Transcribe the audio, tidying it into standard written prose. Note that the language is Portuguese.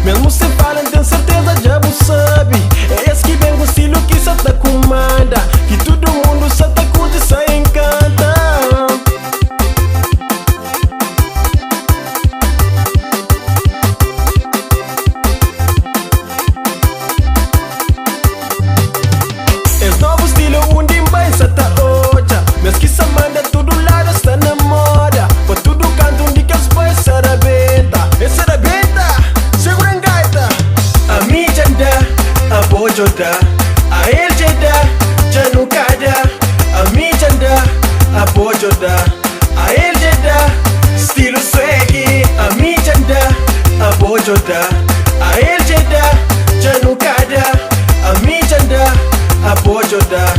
Mesmo sem falar, tenho certeza já você sabe. É esse que vem o estilo que só te comanda, que todo mundo só te curte e só encanta. Esse novo estilo onde vai só te oja. Mas que só manda todo lado está na moda. Por tudo canto onde que as boys se arrebenta. Esse arrebenta. A bojoda, a eljeda, janukada, a mijanda, a bojoda, a eljeda, estilo swaggy, a mijanda, a bojoda, a eljeda, janukada, a mijanda, a bojoda.